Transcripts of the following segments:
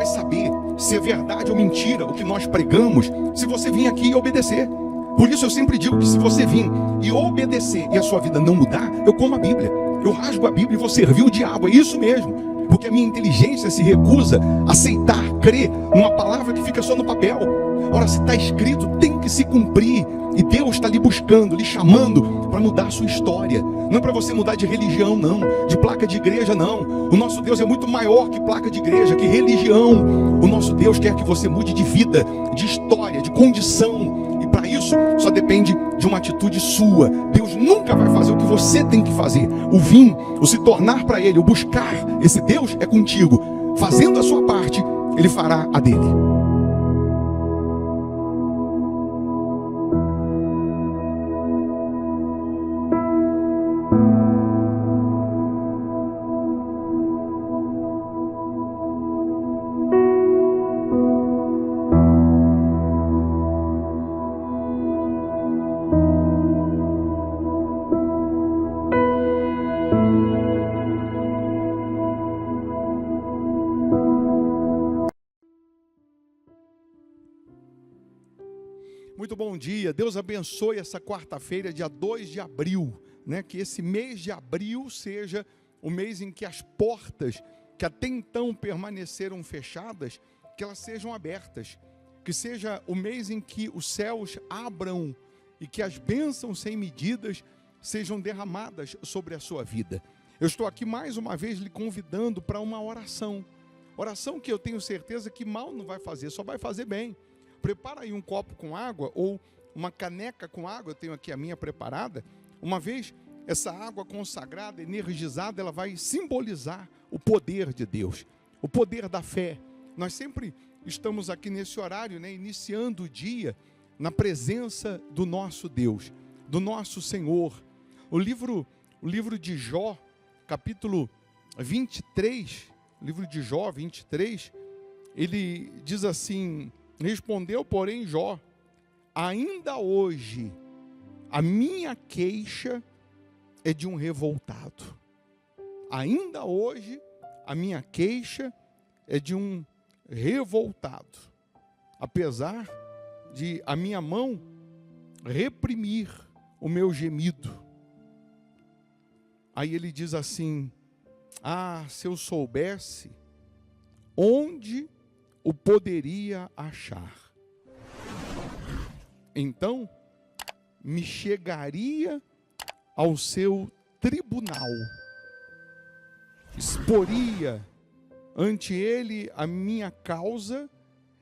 saber se é verdade ou mentira o que nós pregamos se você vir aqui e obedecer. Por isso eu sempre digo que se você vir e obedecer e a sua vida não mudar, eu como a Bíblia, eu rasgo a Bíblia e vou servir o diabo, é isso mesmo. Porque a minha inteligência se recusa a aceitar, crer numa palavra que fica só no papel. Ora, se está escrito, tem que se cumprir. E Deus está lhe buscando, lhe chamando para mudar a sua história. Não é para você mudar de religião, não. De placa de igreja, não. O nosso Deus é muito maior que placa de igreja, que religião. O nosso Deus quer que você mude de vida, de história, de condição. E para isso, só depende de uma atitude sua. Deus nunca vai fazer o que você tem que fazer. O vir, o se tornar para Ele, o buscar esse Deus é contigo. Fazendo a sua parte, Ele fará a dele. Muito bom dia, Deus abençoe essa quarta-feira, dia 2 de abril, né? Que esse mês de abril seja o mês em que as portas que até então permaneceram fechadas, que elas sejam abertas, que seja o mês em que os céus abram e que as bênçãos sem medidas sejam derramadas sobre a sua vida. Eu estou aqui mais uma vez lhe convidando para uma oração que eu tenho certeza que mal não vai fazer, só vai fazer bem. Prepara aí um copo com água ou uma caneca com água, eu tenho aqui a minha preparada. Uma vez essa água consagrada, energizada, ela vai simbolizar o poder de Deus, o poder da fé. Nós sempre estamos aqui nesse horário, né, iniciando o dia na presença do nosso Deus, do nosso Senhor. O livro de Jó, capítulo 23, livro de Jó 23, ele diz assim: respondeu, porém, Jó: ainda hoje a minha queixa é de um revoltado. Ainda hoje a minha queixa é de um revoltado. Apesar de a minha mão reprimir o meu gemido. Aí ele diz assim: ah, se eu soubesse onde o poderia achar, então me chegaria ao seu tribunal, exporia ante ele a minha causa,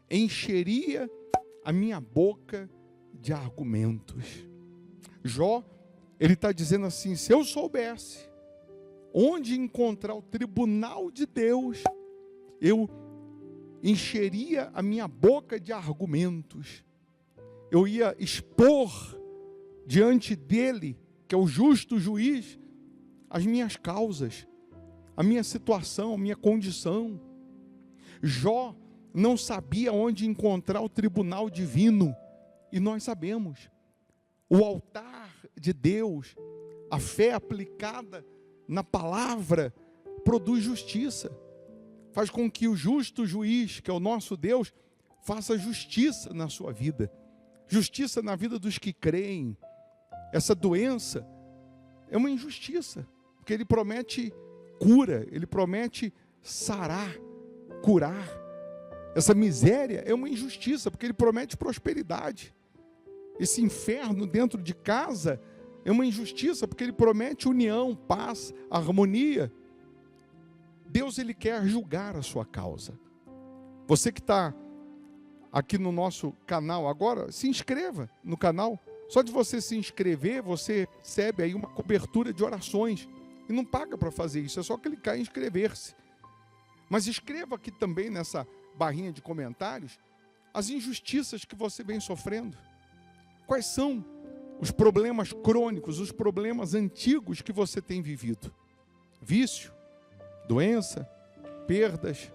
encheria a minha boca de argumentos. Jó, ele está dizendo assim: se eu soubesse onde encontrar o tribunal de Deus, eu encheria a minha boca de argumentos, eu ia expor diante dele, que é o justo juiz, as minhas causas, a minha situação, a minha condição. Jó não sabia onde encontrar o tribunal divino, e nós sabemos. O altar de Deus, a fé aplicada na palavra, produz justiça. Faz com que o justo juiz, que é o nosso Deus, faça justiça na sua vida. Justiça na vida dos que creem. Essa doença é uma injustiça, porque Ele promete cura, Ele promete sarar, curar. Essa miséria é uma injustiça, porque Ele promete prosperidade. Esse inferno dentro de casa é uma injustiça, porque Ele promete união, paz, harmonia. Deus, Ele quer julgar a sua causa. Você que está aqui no nosso canal agora, se inscreva no canal. Só de você se inscrever, você recebe aí uma cobertura de orações. E não paga para fazer isso, é só clicar em inscrever-se. Mas escreva aqui também nessa barrinha de comentários as injustiças que você vem sofrendo. Quais são os problemas crônicos, os problemas antigos que você tem vivido? Vício, doença, perdas,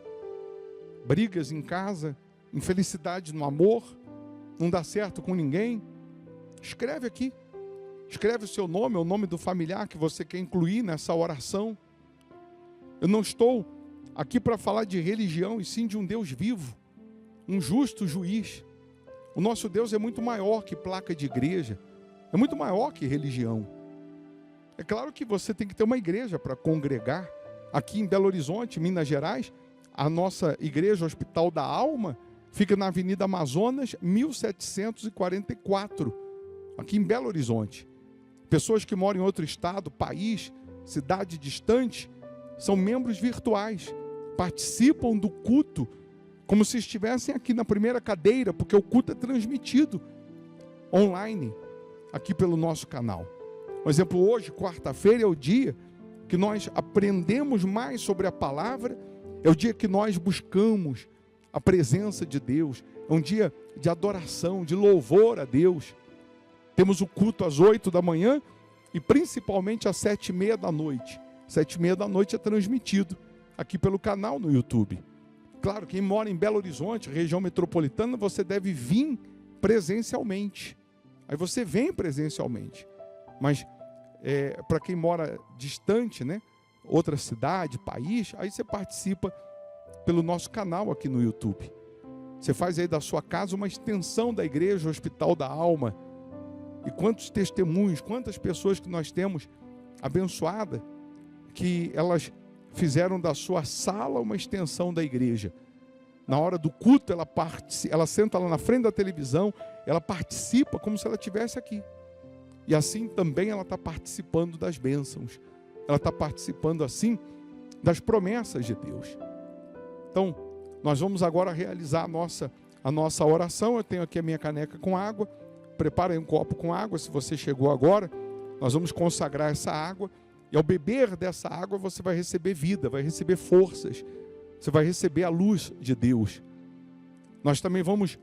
brigas em casa, infelicidade no amor, não dá certo com ninguém. Escreve aqui. Escreve o seu nome, o nome do familiar que você quer incluir nessa oração. Eu não estou aqui para falar de religião, e sim de um Deus vivo, um justo juiz. O nosso Deus é muito maior que placa de igreja, é muito maior que religião. É claro que você tem que ter uma igreja para congregar. Aqui em Belo Horizonte, Minas Gerais, a nossa igreja Hospital da Alma fica na Avenida Amazonas, 1744, aqui em Belo Horizonte. Pessoas que moram em outro estado, país, cidade distante, são membros virtuais, participam do culto como se estivessem aqui na primeira cadeira, porque o culto é transmitido online, aqui pelo nosso canal. Por exemplo, hoje, quarta-feira, é o dia que nós aprendemos mais sobre a palavra, é o dia que nós buscamos a presença de Deus, é um dia de adoração, de louvor a Deus. Temos o culto às 8 da manhã e principalmente às 7h30 da noite. 7h30 da noite é transmitido aqui pelo canal no YouTube. Claro, quem mora em Belo Horizonte, região metropolitana, você deve vir presencialmente. Aí você vem presencialmente. Mas para quem mora distante, né, outra cidade, país, aí você participa pelo nosso canal aqui no YouTube. Você faz aí da sua casa uma extensão da igreja Hospital da Alma. E quantos testemunhos, quantas pessoas que nós temos abençoadas, que elas fizeram da sua sala uma extensão da igreja. Na hora do culto, ela senta lá na frente da televisão, ela participa como se ela estivesse aqui. E assim também ela está participando das bênçãos. Ela está participando assim das promessas de Deus. Então, nós vamos agora realizar a nossa oração. Eu tenho aqui a minha caneca com água. Prepara aí um copo com água, se você chegou agora. Nós vamos consagrar essa água. E ao beber dessa água, você vai receber vida, vai receber forças. Você vai receber a luz de Deus. Nós também vamos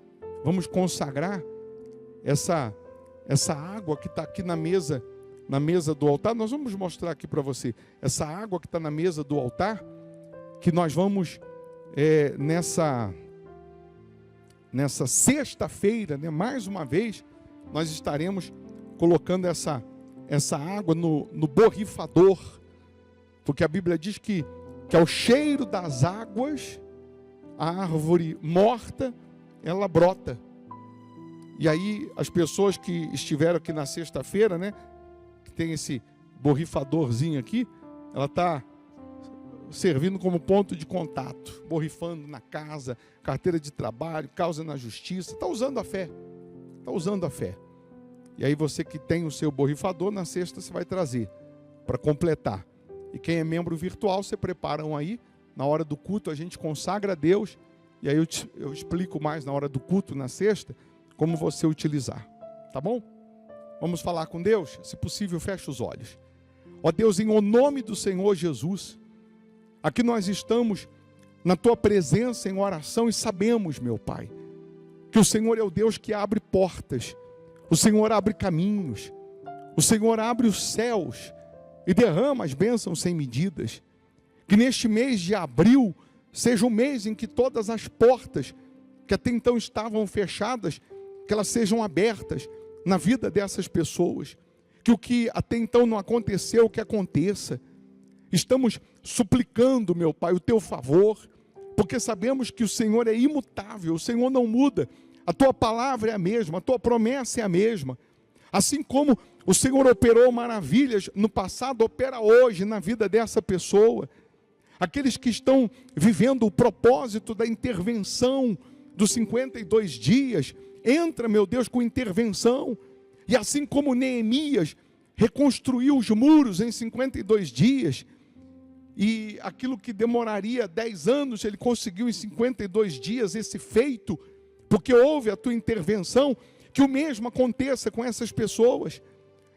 consagrar essa água que está aqui na mesa do altar. Nós vamos mostrar aqui para você. Essa água que está na mesa do altar, que nós vamos, nessa sexta-feira, né, mais uma vez, nós estaremos colocando essa água no borrifador, porque a Bíblia diz que ao cheiro das águas, a árvore morta, ela brota. E aí as pessoas que estiveram aqui na sexta-feira, né, que tem esse borrifadorzinho aqui, ela está servindo como ponto de contato, borrifando na casa, carteira de trabalho, causa na justiça, está usando a fé, E aí você que tem o seu borrifador, na sexta você vai trazer para completar. E quem é membro virtual, você prepara um aí, na hora do culto a gente consagra a Deus, e aí eu explico mais na hora do culto, na sexta, como você utilizar, tá bom? Vamos falar com Deus? Se possível, feche os olhos. Ó Deus, em o nome do Senhor Jesus, aqui nós estamos na Tua presença em oração e sabemos, meu Pai, que o Senhor é o Deus que abre portas, o Senhor abre caminhos, o Senhor abre os céus e derrama as bênçãos sem medidas. Que neste mês de abril seja um mês em que todas as portas que até então estavam fechadas, que elas sejam abertas na vida dessas pessoas. Que o que até então não aconteceu, que aconteça. Estamos suplicando, meu Pai, o Teu favor, porque sabemos que o Senhor é imutável, o Senhor não muda. A Tua palavra é a mesma, a Tua promessa é a mesma. Assim como o Senhor operou maravilhas no passado, opera hoje na vida dessa pessoa. Aqueles que estão vivendo o propósito da intervenção dos 52 dias, entra, meu Deus, com intervenção. E assim como Neemias reconstruiu os muros em 52 dias, e aquilo que demoraria 10 anos, ele conseguiu em 52 dias esse feito, porque houve a Tua intervenção. Que o mesmo aconteça com essas pessoas.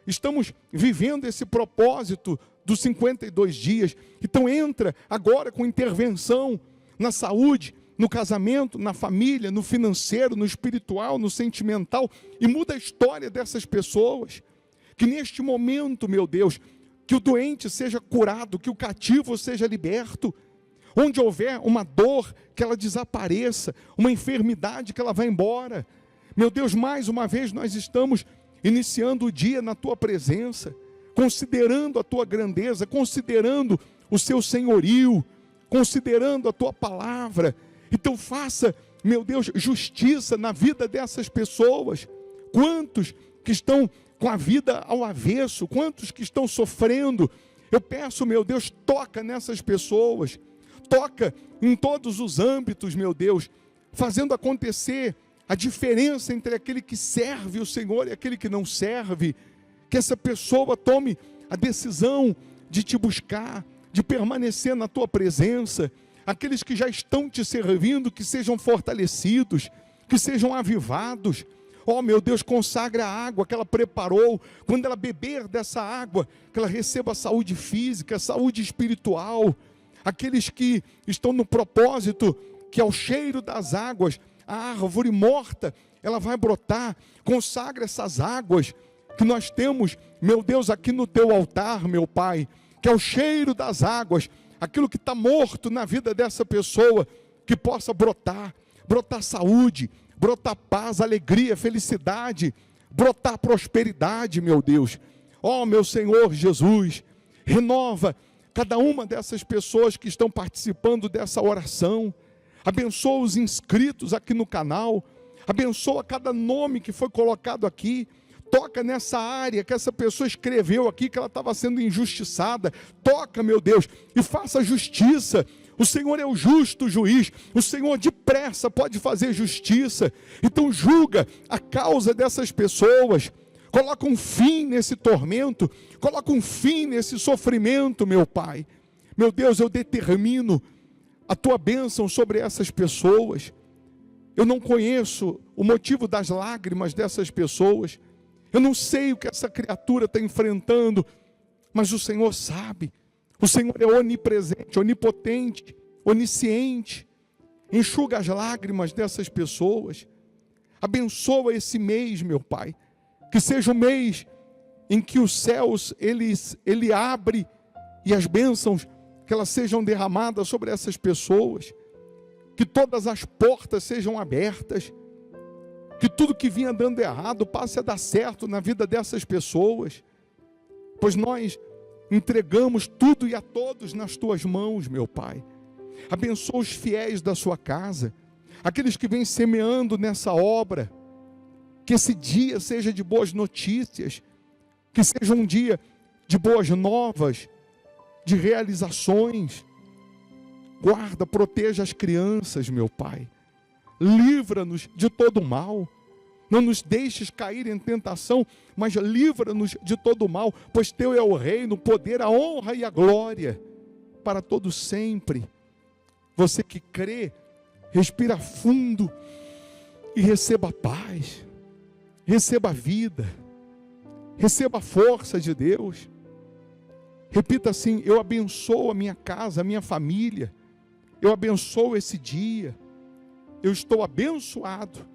Estamos vivendo esse propósito dos 52 dias. Então entra agora com intervenção na saúde, no casamento, na família, no financeiro, no espiritual, no sentimental, e muda a história dessas pessoas. Que neste momento, meu Deus, que o doente seja curado, que o cativo seja liberto. Onde houver uma dor, que ela desapareça, uma enfermidade, que ela vá embora. Meu Deus, mais uma vez nós estamos iniciando o dia na Tua presença, considerando a Tua grandeza, considerando o Seu senhorio, considerando a tua palavra. Então faça, meu Deus, justiça na vida dessas pessoas. Quantos que estão com a vida ao avesso, quantos que estão sofrendo, eu peço, meu Deus, toca nessas pessoas, toca em todos os âmbitos, meu Deus, fazendo acontecer a diferença entre aquele que serve o Senhor e aquele que não serve, que essa pessoa tome a decisão de te buscar, de permanecer na tua presença. Aqueles que já estão te servindo, que sejam fortalecidos, que sejam avivados. Oh, meu Deus, consagra a água que ela preparou. Quando ela beber dessa água, que ela receba saúde física, saúde espiritual. Aqueles que estão no propósito, que ao cheiro das águas, a árvore morta, ela vai brotar. Consagra essas águas que nós temos, meu Deus, aqui no teu altar, meu Pai, que é o cheiro das águas, aquilo que está morto na vida dessa pessoa, que possa brotar saúde, brotar paz, alegria, felicidade, brotar prosperidade, meu Deus. Ó, meu Senhor Jesus, renova cada uma dessas pessoas que estão participando dessa oração. Abençoa os inscritos aqui no canal, abençoa cada nome que foi colocado aqui. Toca nessa área que essa pessoa escreveu aqui, que ela estava sendo injustiçada. Toca, meu Deus, e faça justiça. O Senhor é o justo juiz. O Senhor depressa pode fazer justiça. Então julga a causa dessas pessoas. Coloca um fim nesse tormento. Coloca um fim nesse sofrimento, meu Pai. Meu Deus, eu determino a tua bênção sobre essas pessoas. Eu não conheço o motivo das lágrimas dessas pessoas. Eu não sei o que essa criatura está enfrentando, mas o Senhor sabe. O Senhor é onipresente, onipotente, onisciente. Enxuga as lágrimas dessas pessoas. Abençoa esse mês, meu Pai. Que seja o mês em que os céus, ele abre e as bênçãos, que elas sejam derramadas sobre essas pessoas. Que todas as portas sejam abertas. Que tudo que vinha dando errado passe a dar certo na vida dessas pessoas, pois nós entregamos tudo e a todos nas tuas mãos, meu Pai. Abençoa os fiéis da sua casa, aqueles que vêm semeando nessa obra, que esse dia seja de boas notícias, que seja um dia de boas novas, de realizações. Guarda, proteja as crianças, meu Pai. Livra-nos de todo mal. Não nos deixes cair em tentação, mas livra-nos de todo mal, pois teu é o reino, o poder, a honra e a glória para todos sempre. Você que crê, respira fundo e receba a paz, receba a vida, receba a força de Deus. Repita assim: eu abençoo a minha casa, a minha família, eu abençoo esse dia. Eu estou abençoado,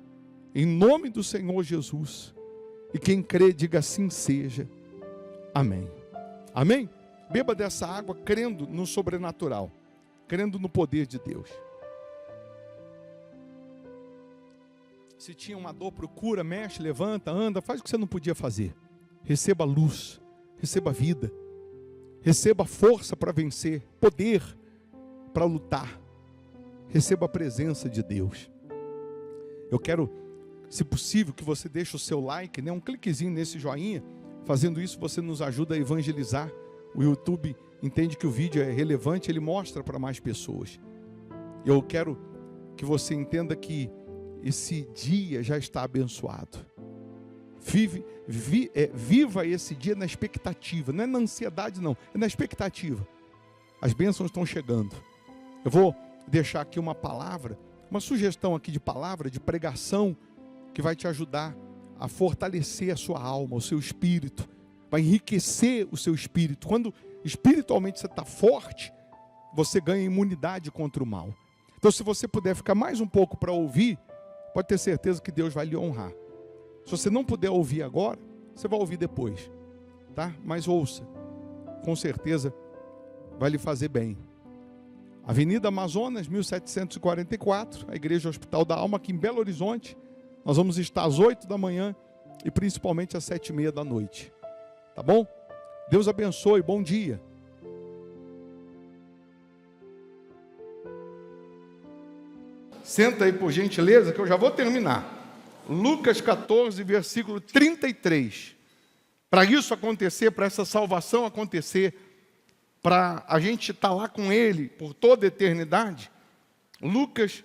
em nome do Senhor Jesus. E quem crê, diga assim seja. Amém. Amém? Beba dessa água crendo no sobrenatural, crendo no poder de Deus. Se tinha uma dor, procura, mexe, levanta, anda, faz o que você não podia fazer. Receba luz, receba vida, receba força para vencer, poder para lutar. Receba a presença de Deus. Eu quero, se possível, que você deixe o seu like, né? Um cliquezinho nesse joinha. Fazendo isso, você nos ajuda a evangelizar. O YouTube entende que o vídeo é relevante, ele mostra para mais pessoas. Eu quero que você entenda que esse dia já está abençoado. Viva esse dia na expectativa, não é na ansiedade não, é na expectativa. As bênçãos estão chegando. Eu vou deixar aqui uma palavra, uma sugestão aqui de palavra, de pregação, que vai te ajudar a fortalecer a sua alma, o seu espírito, vai enriquecer o seu espírito. Quando espiritualmente você está forte, você ganha imunidade contra o mal. Então, se você puder ficar mais um pouco para ouvir, pode ter certeza que Deus vai lhe honrar. Se você não puder ouvir agora, você vai ouvir depois, tá? Mas ouça, com certeza vai lhe fazer bem. Avenida Amazonas, 1744, a Igreja Hospital da Alma, aqui em Belo Horizonte. Nós vamos estar às 8 da manhã e principalmente às 7h30 da noite. Tá bom? Deus abençoe, bom dia. Senta aí, por gentileza, que eu já vou terminar. Lucas 14, versículo 33. Para isso acontecer, para essa salvação acontecer, para a gente estar lá com Ele por toda a eternidade, Lucas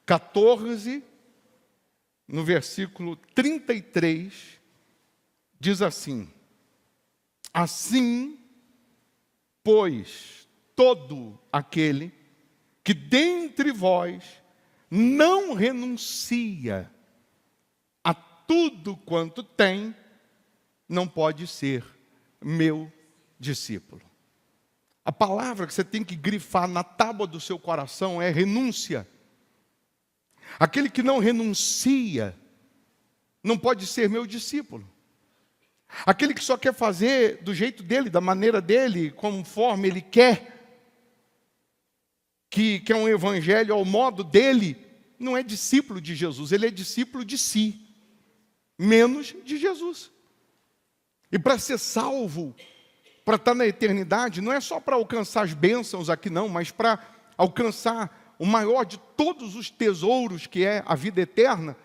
14, no versículo 33, diz assim: assim, pois, todo aquele que dentre vós não renuncia a tudo quanto tem, não pode ser meu discípulo. A palavra que você tem que grifar na tábua do seu coração é renúncia. Aquele que não renuncia não pode ser meu discípulo. Aquele que só quer fazer do jeito dele, da maneira dele, conforme ele quer, que é um evangelho ao modo dele, não é discípulo de Jesus, ele é discípulo de si, menos de Jesus. E para ser salvo, para estar na eternidade, não é só para alcançar as bênçãos aqui não, mas para alcançar o maior de todos os tesouros, que é a vida eterna,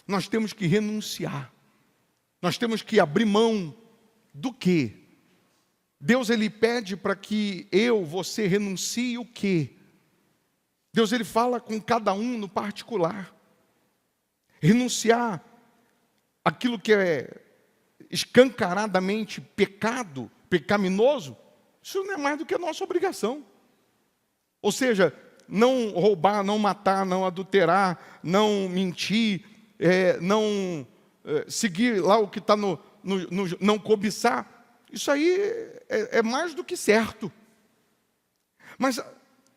nós temos que renunciar. Nós temos que abrir mão do quê? Deus, Ele pede para que você renuncie o quê? Deus, Ele fala com cada um no particular. Renunciar aquilo que é escancaradamente pecado, pecaminoso, isso não é mais do que a nossa obrigação. Ou seja, não roubar, não matar, não adulterar, não mentir, não seguir lá o que está no não cobiçar, isso aí é mais do que certo. Mas,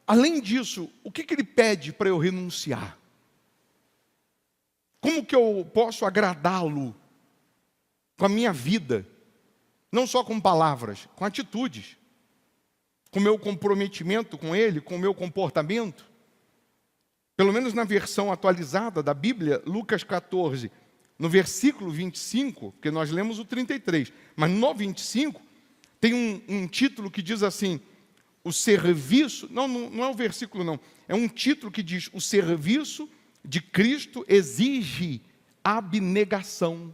além disso, o que ele pede para eu renunciar? Como que eu posso agradá-lo com a minha vida? Não só com palavras, com atitudes. Com o meu comprometimento com Ele, com o meu comportamento. Pelo menos na versão atualizada da Bíblia, Lucas 14, no versículo 25, porque nós lemos o 33, mas no 25, tem um título que diz assim, o serviço, não é o versículo não, é um título que diz, o serviço de Cristo exige abnegação.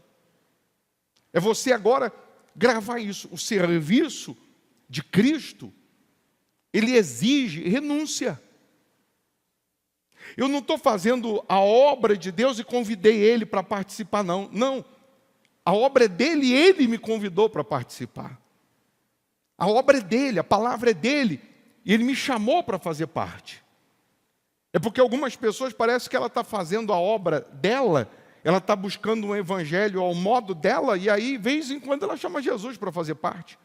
É você agora gravar isso, o serviço de Cristo, ele exige renúncia. Eu não estou fazendo a obra de Deus e convidei Ele para participar, não. Não, a obra é dele e Ele me convidou para participar. A obra é dele, a palavra é dele, e Ele me chamou para fazer parte. É porque algumas pessoas parecem que ela está fazendo a obra dela, ela está buscando um evangelho ao modo dela, e aí, de vez em quando, ela chama Jesus para fazer parte.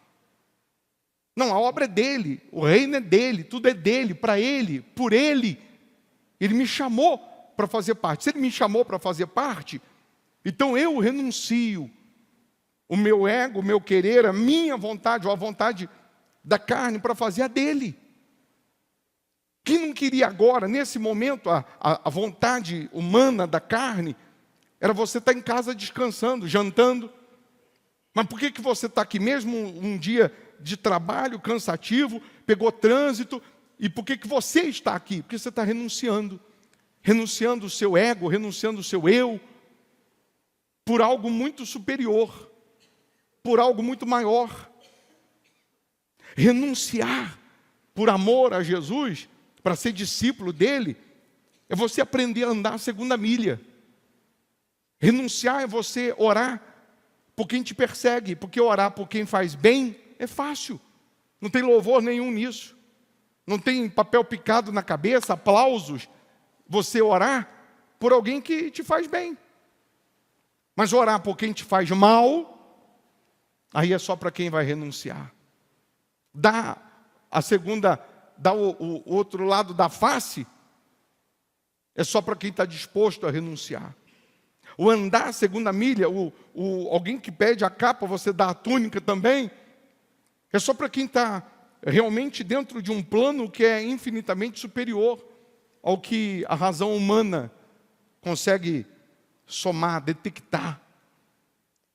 Não, a obra é dele, o reino é dele, tudo é dele, para ele, por ele. Ele me chamou para fazer parte. Se Ele me chamou para fazer parte, então eu renuncio o meu ego, o meu querer, a minha vontade, ou a vontade da carne, para fazer a dele. Quem não queria agora, nesse momento, a vontade humana da carne, era você estar em casa descansando, jantando. Mas por que você está aqui mesmo um dia de trabalho cansativo, pegou trânsito, e por que você está aqui? Porque você está renunciando. Renunciando o seu ego, renunciando o seu eu, por algo muito superior, por algo muito maior. Renunciar por amor a Jesus, para ser discípulo dele, é você aprender a andar a segunda milha. Renunciar é você orar por quem te persegue, porque orar por quem faz bem é fácil. Não tem louvor nenhum nisso. Não tem papel picado na cabeça, aplausos. Você orar por alguém que te faz bem. Mas orar por quem te faz mal, aí é só para quem vai renunciar. Dá o outro lado da face, é só para quem está disposto a renunciar. O andar a segunda milha, alguém que pede a capa, você dá a túnica também, é só para quem está realmente dentro de um plano que é infinitamente superior ao que a razão humana consegue somar, detectar.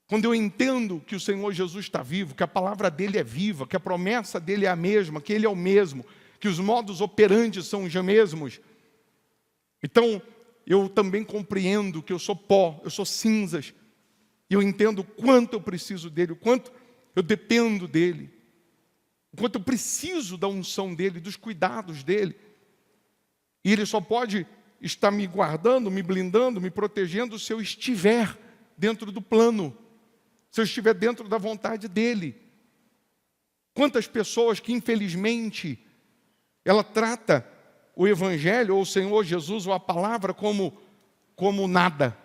Quando eu entendo que o Senhor Jesus está vivo, que a palavra dele é viva, que a promessa dele é a mesma, que ele é o mesmo, que os modus operandi são os mesmos, Então, eu também compreendo que eu sou pó, eu sou cinzas. E eu entendo o quanto eu preciso dele, o quanto eu dependo dele. O quanto eu preciso da unção dele, dos cuidados dele. E ele só pode estar me guardando, me blindando, me protegendo se eu estiver dentro do plano. Se eu estiver dentro da vontade dele. Quantas pessoas que, infelizmente, ela trata o Evangelho, ou o Senhor Jesus, ou a palavra como nada.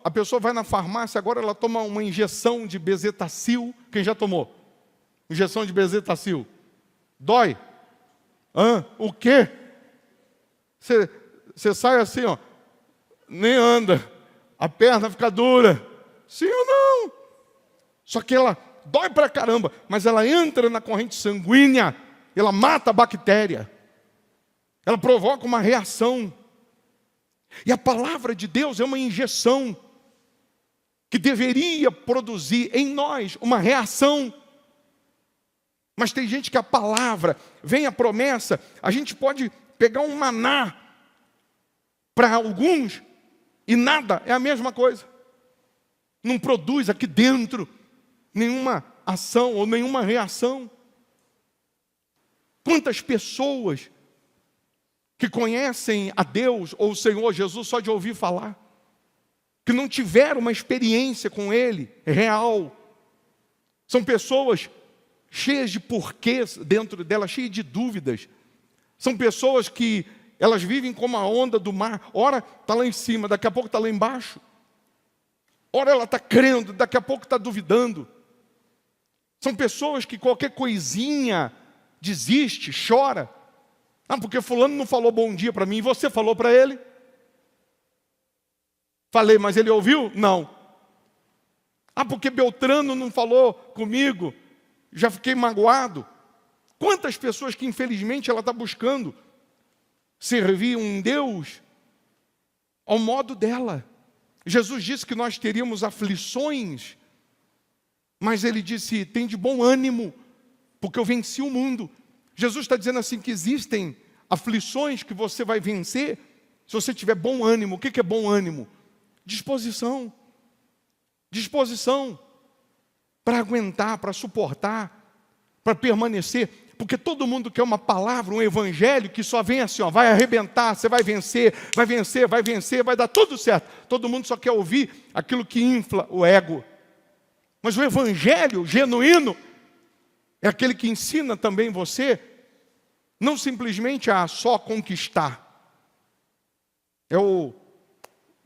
A pessoa vai na farmácia, agora ela toma uma injeção de bezetacil. Quem já tomou? Injeção de bezetacil. Dói? O quê? Você sai assim, ó, nem anda. A perna fica dura. Sim ou não? Só que ela dói pra caramba, mas ela entra na corrente sanguínea, ela mata a bactéria. Ela provoca uma reação. E a palavra de Deus é uma injeção que deveria produzir em nós uma reação. Mas tem gente que a palavra, vem a promessa, a gente pode pegar um maná para alguns e nada, é a mesma coisa. Não produz aqui dentro nenhuma ação ou nenhuma reação. Quantas pessoas que conhecem a Deus ou o Senhor Jesus só de ouvir falar, que não tiveram uma experiência com Ele real. São pessoas cheias de porquês dentro delas, cheias de dúvidas. São pessoas que elas vivem como a onda do mar. Ora está lá em cima, daqui a pouco está lá embaixo. Ora ela está crendo, daqui a pouco está duvidando. São pessoas que qualquer coisinha desiste, chora. Porque fulano não falou bom dia para mim, e você falou para ele? Falei, mas ele ouviu? Não. Porque Beltrano não falou comigo, já fiquei magoado. Quantas pessoas que infelizmente ela está buscando servir um Deus ao modo dela. Jesus disse que nós teríamos aflições, mas ele disse, tem de bom ânimo, porque eu venci o mundo. Jesus está dizendo assim que existem aflições que você vai vencer se você tiver bom ânimo. O que é bom ânimo? Disposição. Disposição para aguentar, para suportar, para permanecer. Porque todo mundo quer uma palavra, um evangelho que só vem assim, ó, vai arrebentar, você vai vencer, vai vencer, vai vencer, vai dar tudo certo. Todo mundo só quer ouvir aquilo que infla o ego. Mas o evangelho genuíno é aquele que ensina também você, não simplesmente a só conquistar. É o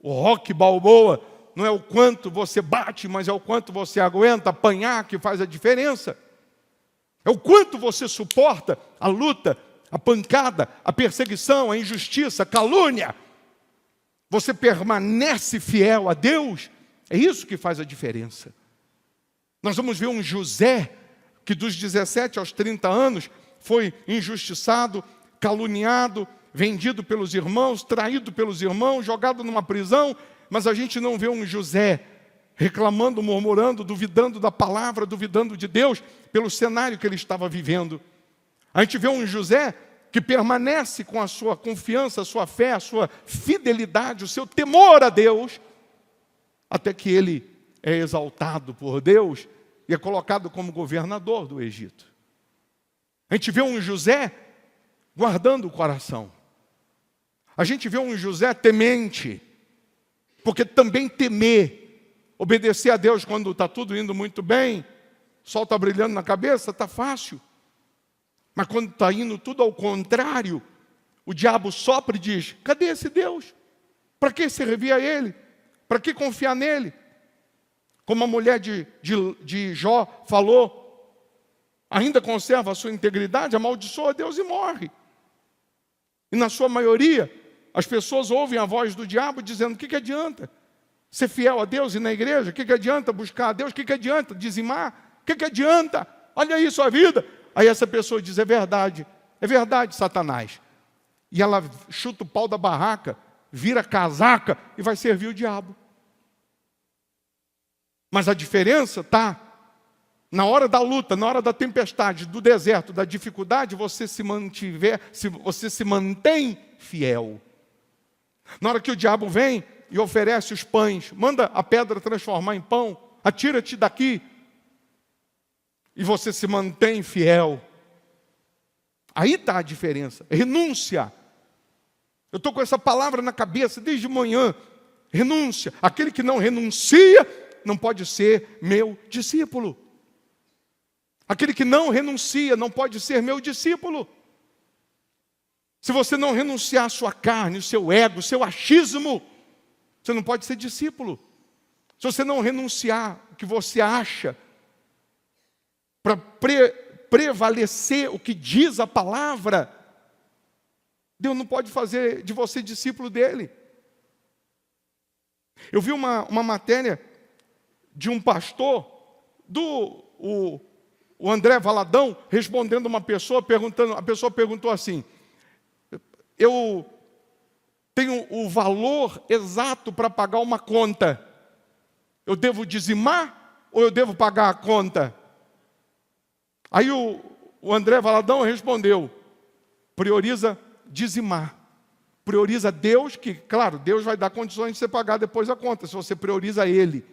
Rocky Balboa, não é o quanto você bate, mas é o quanto você aguenta apanhar que faz a diferença. É o quanto você suporta a luta, a pancada, a perseguição, a injustiça, a calúnia. Você permanece fiel a Deus, é isso que faz a diferença. Nós vamos ver um José que dos 17 aos 30 anos foi injustiçado, caluniado, vendido pelos irmãos, traído pelos irmãos, jogado numa prisão, mas a gente não vê um José reclamando, murmurando, duvidando da palavra, duvidando de Deus, pelo cenário que ele estava vivendo. A gente vê um José que permanece com a sua confiança, a sua fé, a sua fidelidade, o seu temor a Deus, até que ele é exaltado por Deus e é colocado como governador do Egito. A gente vê um José guardando o coração. A gente vê um José temente, porque também temer, obedecer a Deus quando está tudo indo muito bem, o sol está brilhando na cabeça, está fácil. Mas quando está indo tudo ao contrário, o diabo sopra e diz, cadê esse Deus? Para que servir a Ele? Para que confiar nele? Como a mulher de Jó falou, ainda conserva a sua integridade, amaldiçoa a Deus e morre. E na sua maioria, as pessoas ouvem a voz do diabo dizendo, o que adianta ser fiel a Deus e na igreja? O que adianta buscar a Deus? O que adianta dizimar? O que adianta? Olha aí sua vida. Aí essa pessoa diz, é verdade, Satanás. E ela chuta o pau da barraca, vira casaca e vai servir o diabo. Mas a diferença está Na hora da luta, na hora da tempestade, do deserto, da dificuldade, você se mantém fiel. Na hora que o diabo vem e oferece os pães, manda a pedra transformar em pão, atira-te daqui, e você se mantém fiel. Aí está a diferença. Renúncia. Eu estou com essa palavra na cabeça desde manhã. Renúncia. Aquele que não renuncia não pode ser meu discípulo. Aquele que não renuncia não pode ser meu discípulo. Se você não renunciar à sua carne, o seu ego, o seu achismo, você não pode ser discípulo. Se você não renunciar o que você acha, para prevalecer o que diz a palavra, Deus não pode fazer de você discípulo dele. Eu vi uma matéria de um pastor, o André Valadão, respondendo uma pessoa, a pessoa perguntou assim: eu tenho o valor exato para pagar uma conta, eu devo dizimar ou eu devo pagar a conta? Aí o André Valadão respondeu: prioriza dizimar. Prioriza Deus, que, claro, Deus vai dar condições de você pagar depois a conta, se você prioriza Ele.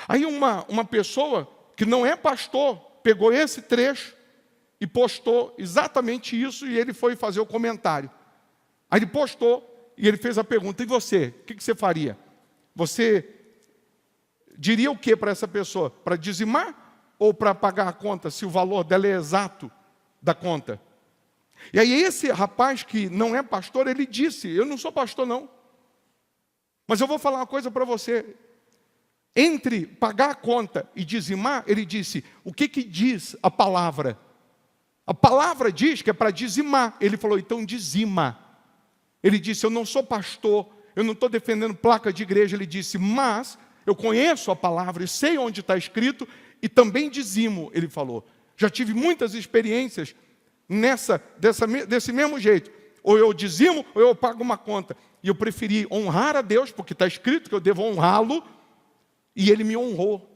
Aí uma pessoa que não é pastor, pegou esse trecho e postou exatamente isso, e ele foi fazer o comentário. Aí ele postou e ele fez a pergunta: e você? O que você faria? Você diria o que para essa pessoa? Para dizimar ou para pagar a conta, se o valor dela é exato da conta? E aí esse rapaz que não é pastor, ele disse: eu não sou pastor não, mas eu vou falar uma coisa para você. Entre pagar a conta e dizimar, ele disse: o que diz a palavra? A palavra diz que é para dizimar. Ele falou: então dizima. Ele disse: eu não sou pastor, eu não estou defendendo placa de igreja. Ele disse: mas eu conheço a palavra e sei onde está escrito, e também dizimo. Ele falou: já tive muitas experiências desse mesmo jeito. Ou eu dizimo, ou eu pago uma conta. E eu preferi honrar a Deus, porque está escrito que eu devo honrá-lo, e Ele me honrou.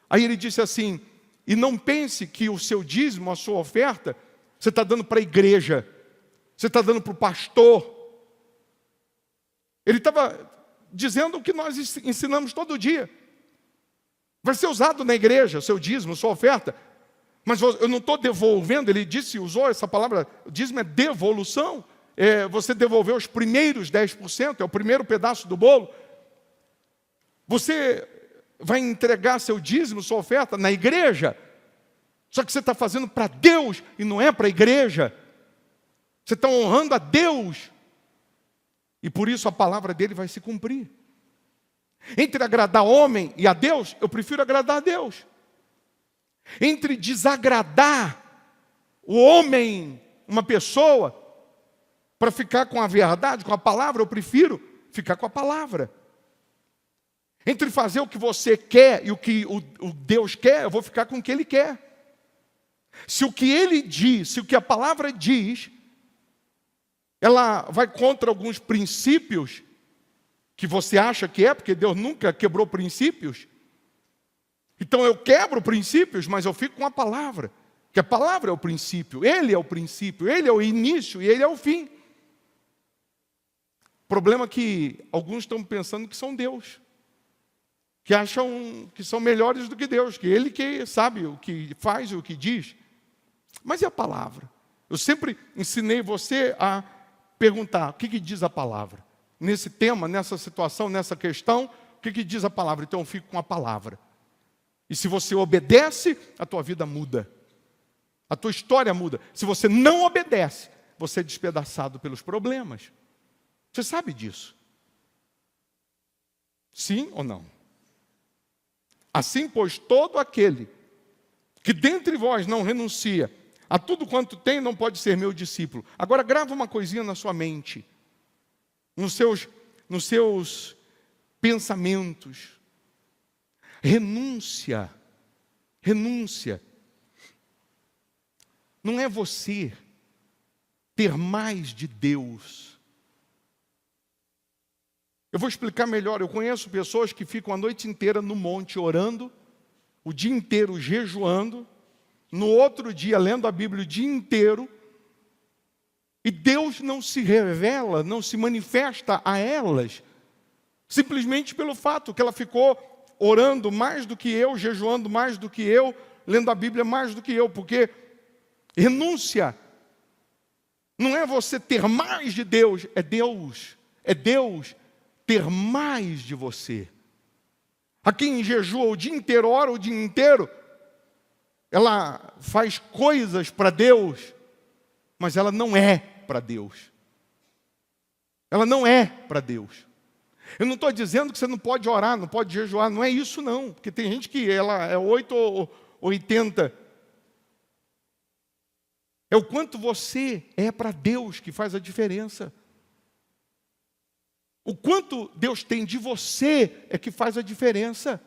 Aí ele disse assim: e não pense que o seu dízimo, a sua oferta, você está dando para a igreja, você está dando para o pastor. Ele estava dizendo o que nós ensinamos todo dia. Vai ser usado na igreja, seu dízimo, sua oferta, mas eu não estou devolvendo. Ele usou essa palavra, dízimo é devolução. Você devolveu os primeiros 10%, é o primeiro pedaço do bolo. Você vai entregar seu dízimo, sua oferta na igreja, só que você está fazendo para Deus e não é para a igreja. Você está honrando a Deus, e por isso a palavra dele vai se cumprir. Entre agradar homem e a Deus, eu prefiro agradar a Deus. Entre desagradar o homem, uma pessoa, para ficar com a verdade, com a palavra, eu prefiro ficar com a palavra. Entre fazer o que você quer e o que o Deus quer, eu vou ficar com o que Ele quer. Se o que Ele diz, se o que a palavra diz, ela vai contra alguns princípios que você acha que é, porque Deus nunca quebrou princípios. Então eu quebro princípios, mas eu fico com a palavra. Que a palavra é o princípio, Ele é o princípio, Ele é o início e Ele é o fim. O problema é que alguns estão pensando que são Deus, que acham que são melhores do que Deus, que Ele que sabe o que faz e o que diz. Mas e a palavra? Eu sempre ensinei você a perguntar: o que diz a palavra? Nesse tema, nessa situação, nessa questão, o que diz a palavra? Então eu fico com a palavra. E se você obedece, a tua vida muda. A tua história muda. Se você não obedece, você é despedaçado pelos problemas. Você sabe disso? Sim ou não? Assim, pois, todo aquele que dentre vós não renuncia a tudo quanto tem, não pode ser meu discípulo. Agora grava uma coisinha na sua mente, nos seus pensamentos. Renúncia não é você ter mais de Deus. Eu vou explicar melhor. Eu conheço pessoas que ficam a noite inteira no monte orando, o dia inteiro jejuando, no outro dia lendo a Bíblia o dia inteiro, e Deus não se revela, não se manifesta a elas, simplesmente pelo fato que ela ficou orando mais do que eu, jejuando mais do que eu, lendo a Bíblia mais do que eu, porque renúncia não é você ter mais de Deus, é Deus ter mais de você. A quem jejua o dia inteiro, ora o dia inteiro, ela faz coisas para Deus, mas ela não é para Deus. Ela não é para Deus. Eu não estou dizendo que você não pode orar, não pode jejuar, não é isso não, porque tem gente que ela é 8 ou 80. É o quanto você é para Deus que faz a diferença. O quanto Deus tem de você é que faz a diferença.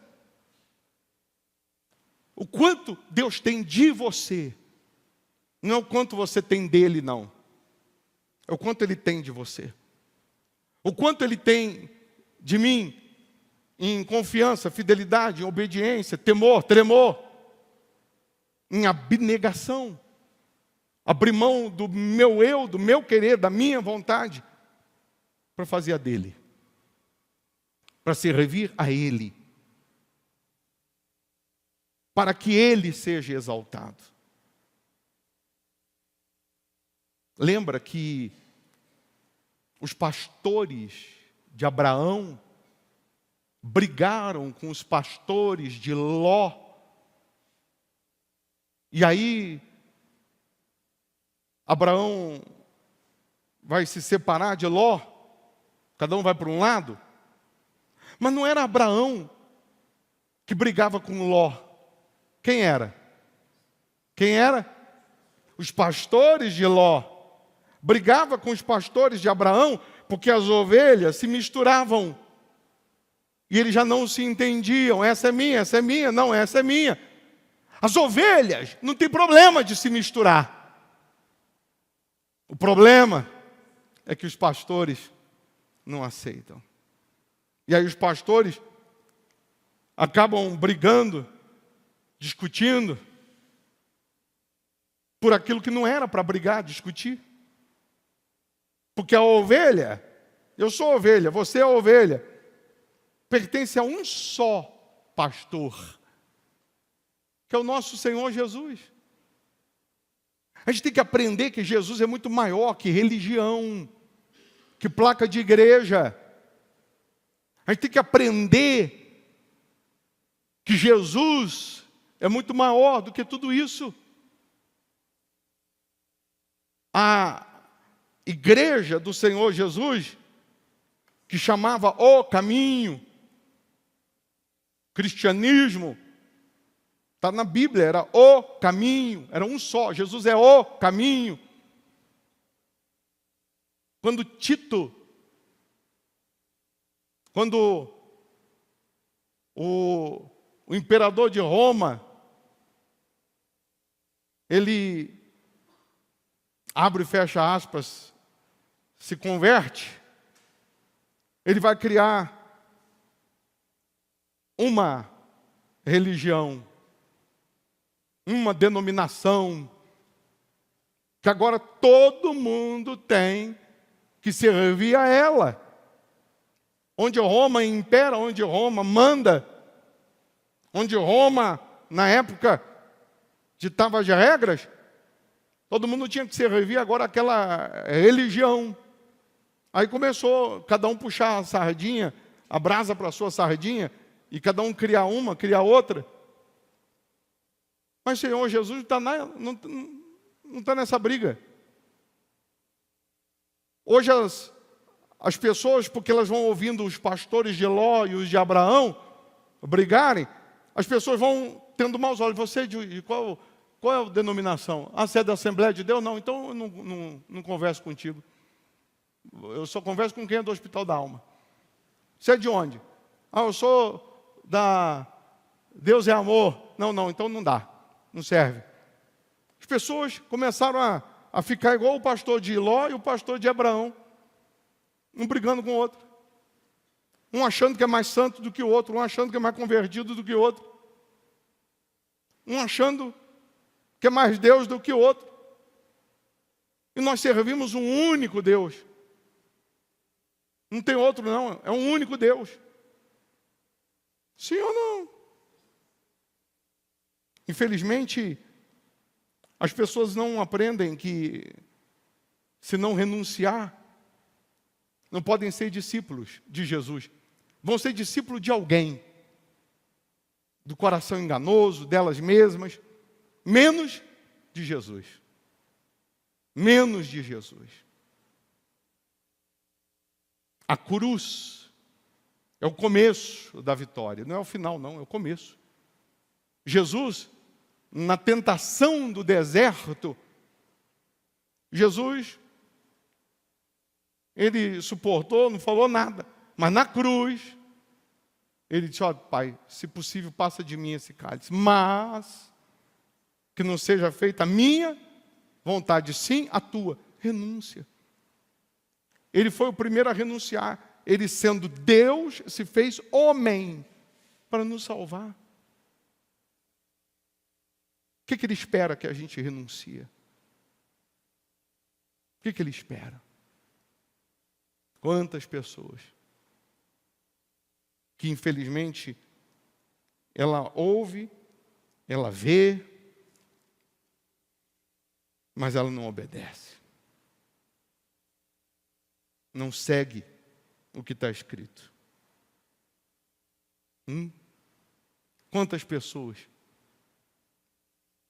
O quanto Deus tem de você, não é o quanto você tem dele, não. É o quanto Ele tem de você. O quanto Ele tem de mim em confiança, fidelidade, em obediência, temor, tremor, em abnegação. Abrir mão do meu eu, do meu querer, da minha vontade, para fazer a dele, para servir a Ele, para que Ele seja exaltado. Lembra que os pastores de Abraão brigaram com os pastores de Ló, e aí Abraão vai se separar de Ló, cada um vai para um lado, mas não era Abraão que brigava com Ló. Quem era? Quem era? Os pastores de Ló. Brigava com os pastores de Abraão, porque as ovelhas se misturavam, e eles já não se entendiam, essa é minha, não, essa é minha. As ovelhas não tem problema de se misturar. O problema é que os pastores não aceitam. E aí os pastores acabam brigando, discutindo, por aquilo que não era para brigar, discutir. Porque a ovelha, eu sou ovelha, você é ovelha, pertence a um só pastor, que é o nosso Senhor Jesus. A gente tem que aprender que Jesus é muito maior que religião, que placa de igreja. A gente tem que aprender que Jesus é muito maior do que tudo isso. A igreja do Senhor Jesus, que chamava o caminho, cristianismo, está na Bíblia, era o caminho, era um só, Jesus é o caminho. Quando o imperador de Roma, ele abre e fecha aspas, se converte, ele vai criar uma religião, uma denominação, que agora todo mundo tem que servir a ela. Onde Roma impera, onde Roma manda, onde Roma, na época, ditava as regras, todo mundo tinha que servir agora aquela religião. Aí começou cada um puxar a sardinha, a brasa para a sua sardinha, e cada um criar uma, criar outra. Mas o Senhor Jesus não está nessa briga. Hoje as pessoas, porque elas vão ouvindo os pastores de Ló e os de Abraão brigarem, as pessoas vão tendo maus olhos. Você de qual é a denominação? Ah, você é da Assembleia de Deus? Não, então eu não converso contigo. Eu só converso com quem é do Hospital da Alma. Você é de onde? Ah, eu sou da Deus é Amor. Não, então não dá. Não serve. As pessoas começaram a ficar igual o pastor de Ló e o pastor de Abraão. Um brigando com o outro. Um achando que é mais santo do que o outro. Um achando que é mais convertido do que o outro. um achando que é mais Deus do que o outro. E nós servimos um único Deus. Não tem outro não, é um único Deus. Sim ou não? Infelizmente, as pessoas não aprendem que, se não renunciar, não podem ser discípulos de Jesus. Vão ser discípulos de alguém. Do coração enganoso, delas mesmas. Menos de Jesus. Menos de Jesus. A cruz é o começo da vitória. Não é o final, não, é o começo. Jesus, na tentação do deserto, Jesus, ele suportou, não falou nada. Mas na cruz, ele disse, ó, Pai, se possível, passa de mim esse cálice. Mas, que não seja feita a minha vontade, sim a tua. Renúncia. Ele foi o primeiro a renunciar. Ele, sendo Deus, se fez homem para nos salvar. O que ele espera que a gente renuncie? O que ele espera? Quantas pessoas que, infelizmente, ela ouve, ela vê, mas ela não obedece. Não segue o que está escrito. Quantas pessoas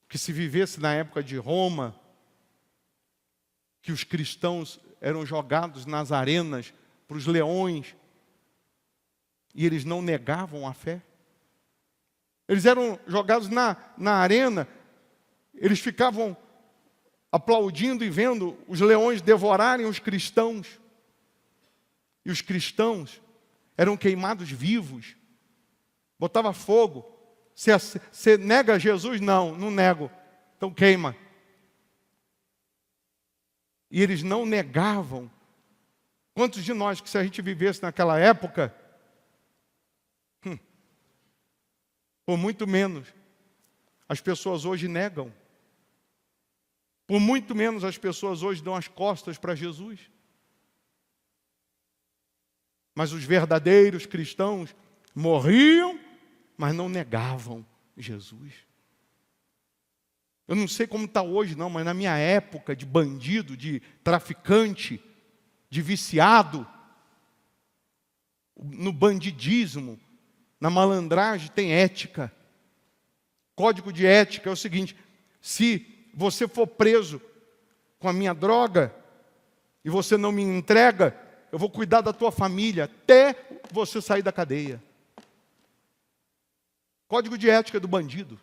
que, se vivesse na época de Roma, que os cristãos eram jogados nas arenas para os leões, e eles não negavam a fé. Eles eram jogados na arena, eles ficavam aplaudindo e vendo os leões devorarem os cristãos. E os cristãos eram queimados vivos. Botava fogo. Você nega Jesus? Não, não nego. Então queima. E eles não negavam. Quantos de nós, que se a gente vivesse naquela época, por muito menos, as pessoas hoje negam. Por muito menos as pessoas hoje dão as costas para Jesus. Mas os verdadeiros cristãos morriam, mas não negavam Jesus. Eu não sei como está hoje não, mas na minha época de bandido, de traficante, de viciado, no bandidismo, na malandragem tem ética. Código de ética é o seguinte: se você for preso com a minha droga e você não me entrega, eu vou cuidar da tua família até você sair da cadeia. Código de ética do bandido.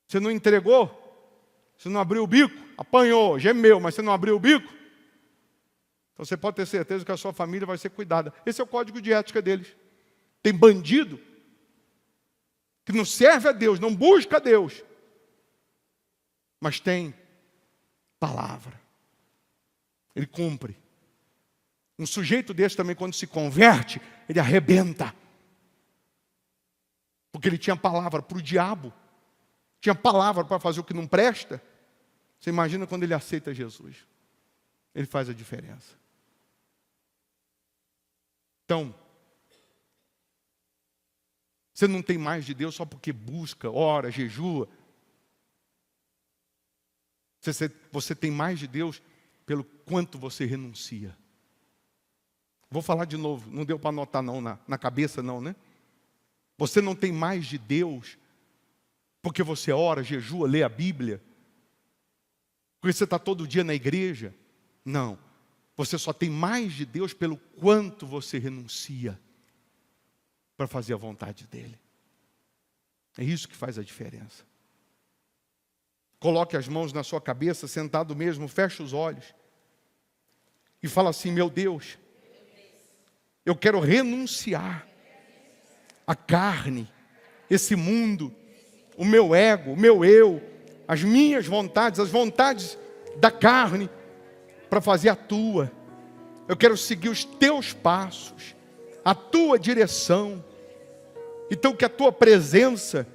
Você não entregou, você não abriu o bico, apanhou, gemeu, mas você não abriu o bico, então você pode ter certeza que a sua família vai ser cuidada. Esse é o código de ética deles. Tem bandido que não serve a Deus, não busca a Deus, mas tem palavra. Ele cumpre. Um sujeito desse também, quando se converte, ele arrebenta. Porque ele tinha palavra para o diabo. Tinha palavra para fazer o que não presta. Você imagina quando ele aceita Jesus. Ele faz a diferença. Então, você não tem mais de Deus só porque busca, ora, jejua. Você tem mais de Deus pelo quanto você renuncia. Vou falar de novo, não deu para anotar não, na cabeça não, né? Você não tem mais de Deus porque você ora, jejua, lê a Bíblia, porque você está todo dia na igreja. Não, você só tem mais de Deus pelo quanto você renuncia para fazer a vontade dEle. É isso que faz a diferença. Coloque as mãos na sua cabeça, sentado mesmo, feche os olhos e fala assim: meu Deus, eu quero renunciar à carne, esse mundo, o meu ego, o meu eu, as minhas vontades, as vontades da carne, para fazer a tua. Eu quero seguir os teus passos, a tua direção. Então que a tua presença,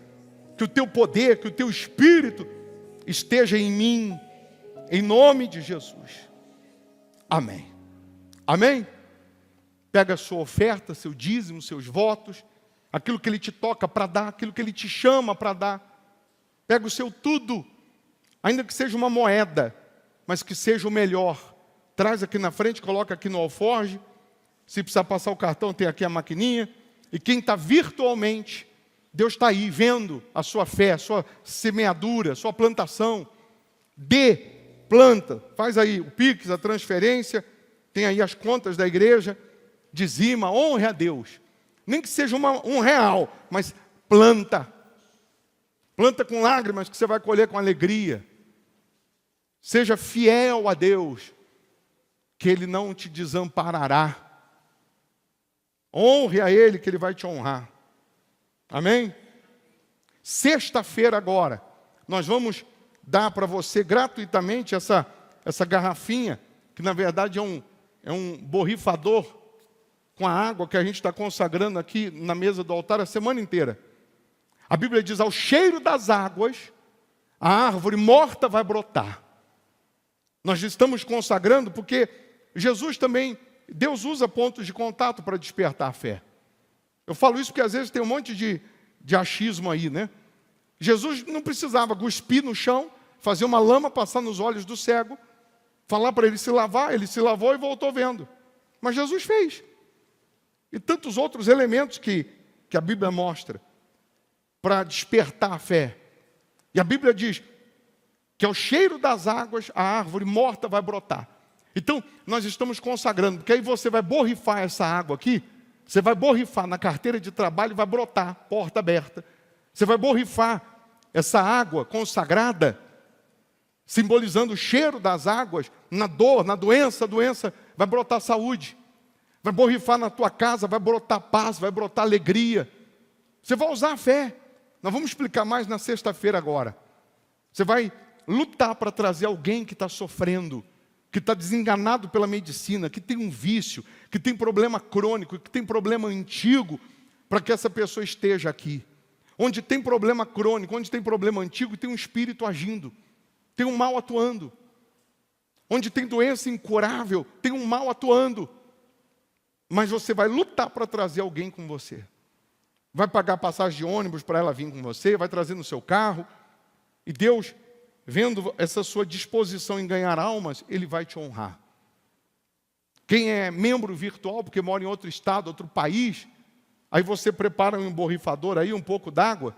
que o teu poder, que o teu Espírito esteja em mim, em nome de Jesus. Amém. Amém? Pega a sua oferta, seu dízimo, seus votos, aquilo que Ele te toca para dar, aquilo que Ele te chama para dar. Pega o seu tudo, ainda que seja uma moeda, mas que seja o melhor. Traz aqui na frente, coloca aqui no alforge. Se precisar passar o cartão, tem aqui a maquininha. E quem está virtualmente, Deus está aí vendo a sua fé, a sua semeadura, a sua plantação. Dê, planta, faz aí o Pix, a transferência, tem aí as contas da igreja, dizima, honre a Deus. Nem que seja um real, mas planta. Planta com lágrimas que você vai colher com alegria. Seja fiel a Deus, que Ele não te desamparará. Honre a Ele, que Ele vai te honrar. Amém? Sexta-feira agora, nós vamos dar para você gratuitamente essa garrafinha, que na verdade é um borrifador com a água que a gente está consagrando aqui na mesa do altar a semana inteira. A Bíblia diz, ao cheiro das águas, a árvore morta vai brotar. Nós estamos consagrando porque Jesus também, Deus usa pontos de contato para despertar a fé. Eu falo isso porque às vezes tem um monte de achismo aí, né? Jesus não precisava cuspir no chão, fazer uma lama, passar nos olhos do cego, falar para ele se lavar, ele se lavou e voltou vendo. Mas Jesus fez. E tantos outros elementos que a Bíblia mostra para despertar a fé. E a Bíblia diz que ao cheiro das águas a árvore morta vai brotar. Então, nós estamos consagrando, porque aí você vai borrifar essa água aqui, você vai borrifar na carteira de trabalho e vai brotar, porta aberta. Você vai borrifar essa água consagrada, simbolizando o cheiro das águas, na dor, na doença, a doença vai brotar saúde. Vai borrifar na tua casa, vai brotar paz, vai brotar alegria. Você vai usar a fé. Nós vamos explicar mais na sexta-feira agora. Você vai lutar para trazer alguém que está sofrendo, que está desenganado pela medicina, que tem um vício, que tem problema crônico, que tem problema antigo, para que essa pessoa esteja aqui. Onde tem problema crônico, onde tem problema antigo, tem um espírito agindo, tem um mal atuando. Onde tem doença incurável, tem um mal atuando. Mas você vai lutar para trazer alguém com você. Vai pagar passagem de ônibus para ela vir com você, vai trazer no seu carro. E Deus, vendo essa sua disposição em ganhar almas, Ele vai te honrar. Quem é membro virtual, porque mora em outro estado, outro país, aí você prepara um borrifador aí, um pouco d'água,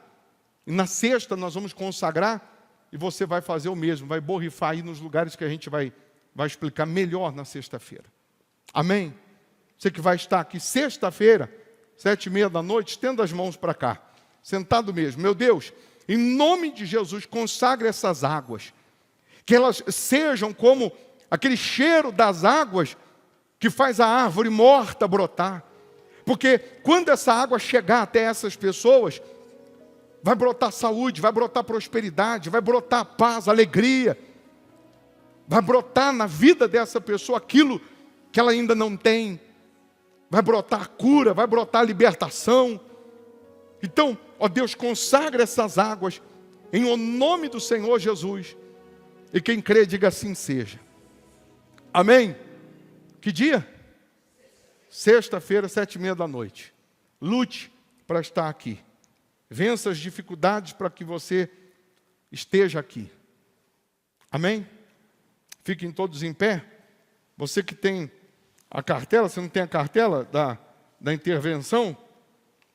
e na sexta nós vamos consagrar, e você vai fazer o mesmo, vai borrifar aí nos lugares que a gente vai explicar melhor na sexta-feira. Amém? Você que vai estar aqui sexta-feira, 7h30 da noite, estenda as mãos para cá, sentado mesmo. Meu Deus, em nome de Jesus, consagre essas águas, que elas sejam como aquele cheiro das águas que faz a árvore morta brotar. Porque quando essa água chegar até essas pessoas, vai brotar saúde, vai brotar prosperidade, vai brotar paz, alegria, vai brotar na vida dessa pessoa aquilo que ela ainda não tem, vai brotar cura, vai brotar libertação. Então, ó Deus, consagra essas águas em o nome do Senhor Jesus. E quem crê, diga assim seja. Amém? Que dia? Sexta-feira, 7h30 da noite. Lute para estar aqui. Vença as dificuldades para que você esteja aqui. Amém? Fiquem todos em pé. Você que tem a cartela, você não tem a cartela da intervenção?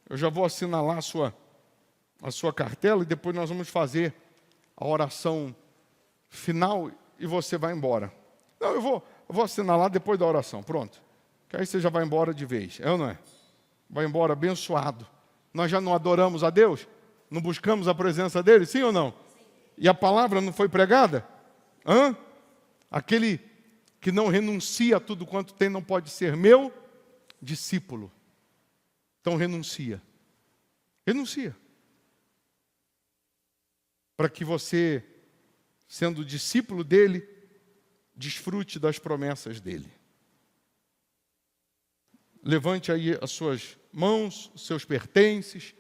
Eu já vou assinalar a sua cartela e depois nós vamos fazer a oração final e você vai embora. Não, eu vou assinalar depois da oração, pronto. Que aí você já vai embora de vez, é ou não é? Vai embora abençoado. Nós já não adoramos a Deus? Não buscamos a presença dEle, sim ou não? E a palavra não foi pregada? Hã? Aquele que não renuncia a tudo quanto tem não pode ser meu discípulo. Então renuncia. Renuncia. Para que você, sendo discípulo dEle, desfrute das promessas dEle. Levante aí as suas mãos, os seus pertences,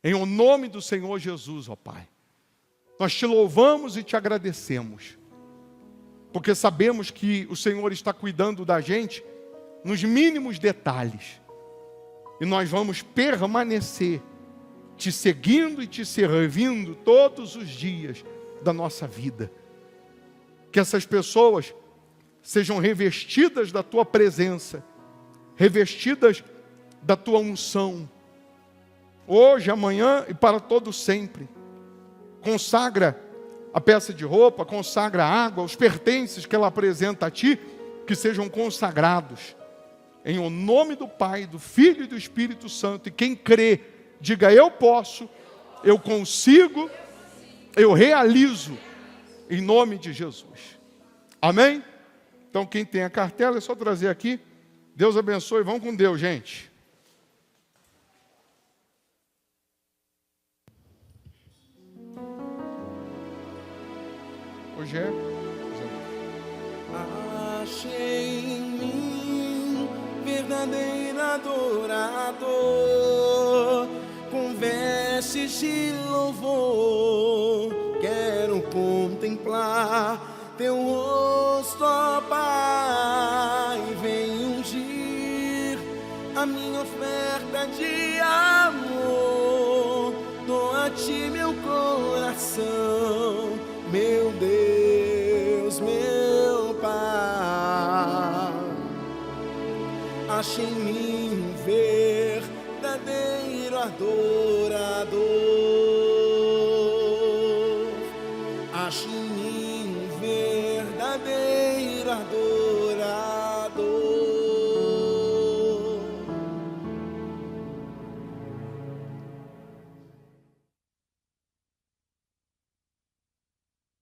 Em o nome do Senhor Jesus, ó Pai. Nós te louvamos e te agradecemos, porque sabemos que o Senhor está cuidando da gente nos mínimos detalhes. E nós vamos permanecer te seguindo e te servindo todos os dias da nossa vida. Que essas pessoas sejam revestidas da tua presença, revestidas da tua unção, hoje, amanhã e para todo sempre. Consagra a peça de roupa, consagra a água, os pertences que ela apresenta a ti, que sejam consagrados. Em o nome do Pai, do Filho e do Espírito Santo. E quem crê, diga: eu posso, eu consigo, eu realizo, em nome de Jesus. Amém? Então quem tem a cartela é só trazer aqui. Deus abençoe, vamos com Deus, gente. Hoje é... Achei em mim verdadeiro adorador, com vestes de louvor, quero contemplar teu rosto, ó Pai, vem ungir a minha oferta de amor, dou a ti meu coração, meu Deus, meu Pai. Ache em mim um verdadeiro adorador,